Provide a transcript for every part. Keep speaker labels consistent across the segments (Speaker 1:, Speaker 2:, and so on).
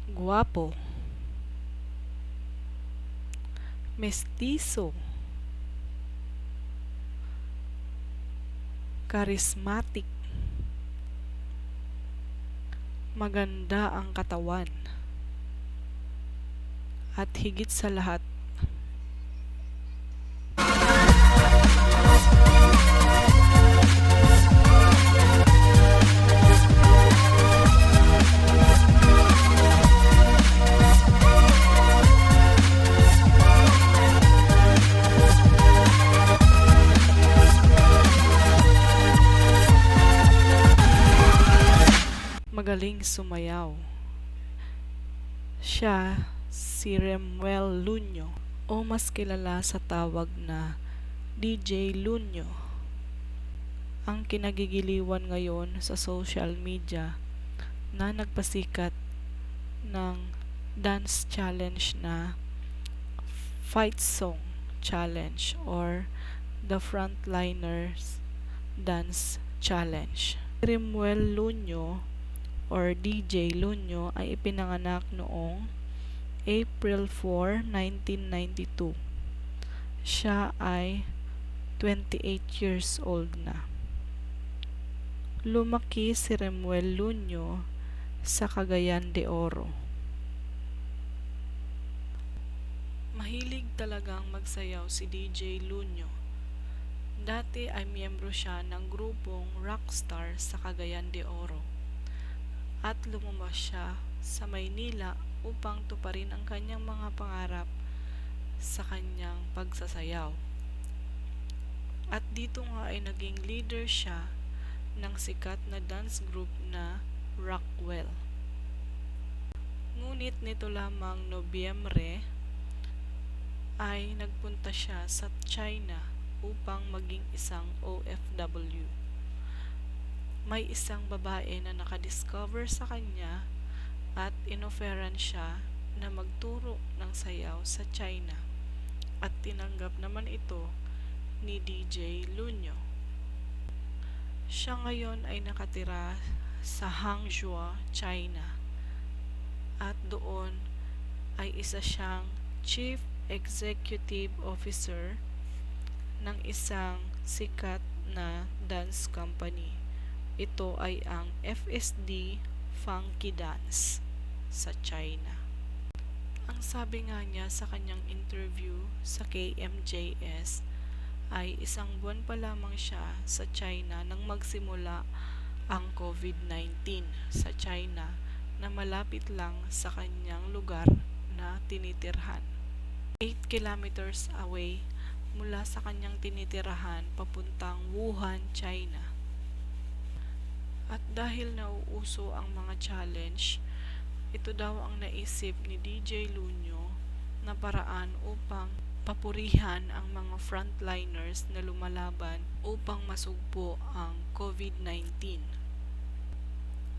Speaker 1: guwapo, mestizo, charismatic, maganda ang katawan, at higit sa lahat, magaling sumayaw. Siya si Rhemuel Lunio o mas kilala sa tawag na DJ Loonyo. Ang kinagigiliwan ngayon sa social media na nagpasikat ng dance challenge na fight song challenge or the frontliners dance challenge. Rhemuel Lunio or DJ Loonyo ay ipinanganak noong April 4, 1992. Siya ay 28 years old na. Lumaki si Rhemuel Lunio sa Cagayan de Oro. Mahilig talagang magsayaw si DJ Loonyo. Dati ay miyembro siya ng grupong rockstar sa Cagayan de Oro. At lumabas siya sa Maynila upang tuparin ang kanyang mga pangarap sa kanyang pagsasayaw. At dito nga ay naging leader siya ng sikat na dance group na Rockwell. Ngunit nito lamang Nobyembre ay nagpunta siya sa China upang maging isang OFW. May isang babae na nakadiscover sa kanya at inoferan siya na magturo ng sayaw sa China at tinanggap naman ito ni DJ Loonyo. Siya ngayon ay nakatira sa Hangzhou, China at doon ay isa siyang Chief Executive Officer ng isang sikat na dance company. Ito ay ang FSD Funky Dance sa China. Ang sabi nga niya sa kanyang interview sa KMJS ay isang buwan pa lamang siya sa China nang magsimula ang COVID-19 sa China na malapit lang sa kanyang lugar na tinitirhan. 8 kilometers away mula sa kanyang tinitirahan papuntang Wuhan, China. At dahil nauuso ang mga challenge, ito daw ang naisip ni DJ Loonyo na paraan upang papurihan ang mga frontliners na lumalaban upang masugpo ang COVID-19.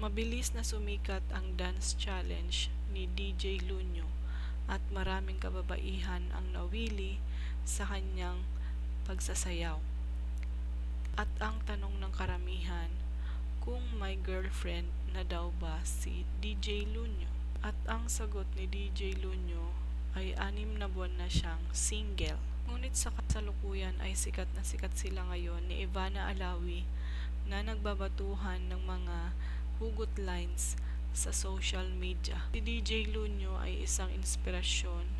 Speaker 1: Mabilis na sumikat ang dance challenge ni DJ Loonyo at maraming kababaihan ang nawili sa kanyang pagsasayaw. At ang tanong ng karamihan, kung may girlfriend na daw ba si DJ Loonyo? At ang sagot ni DJ Loonyo ay 6 na buwan na siyang single. Ngunit sa kasalukuyan ay sikat na sikat sila ngayon ni Ivana alawi na nagbabatuhan ng mga hugot lines sa social media. Si DJ Loonyo ay isang inspirasyon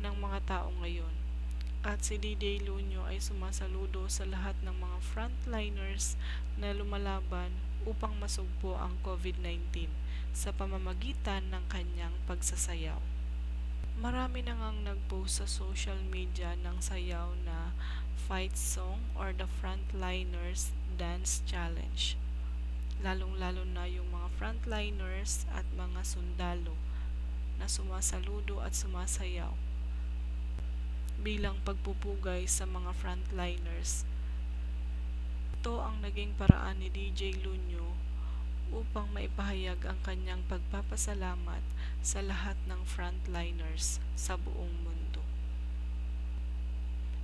Speaker 1: ng mga tao ngayon. At si DJ Loonyo ay sumasaludo sa lahat ng mga frontliners na lumalaban upang masugpo ang COVID-19 sa pamamagitan ng kanyang pagsasayaw. Marami na ngang nag-post sa social media ng sayaw na fight song or the frontliners dance challenge. Lalong-lalo na yung mga frontliners at mga sundalo na sumasaludo at sumasayaw bilang pagpupugay sa mga frontliners. Ito ang naging paraan ni DJ Loonyo upang maipahayag ang kanyang pagpapasalamat sa lahat ng frontliners sa buong mundo.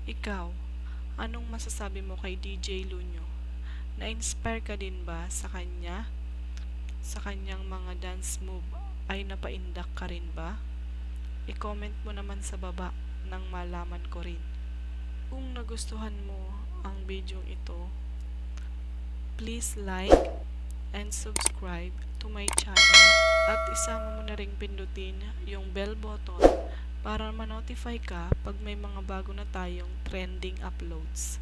Speaker 1: Ikaw, anong masasabi mo kay DJ Loonyo? Na-inspire ka din ba sa kanya? Sa kanyang mga dance move ay napaindak ka rin ba? I-comment mo naman sa baba nang malaman ko rin. Kung nagustuhan mo ang video ito, please like and subscribe to my channel at isama mo na ring pindutin yung bell button para ma-notify ka pag may mga bago na tayong trending uploads.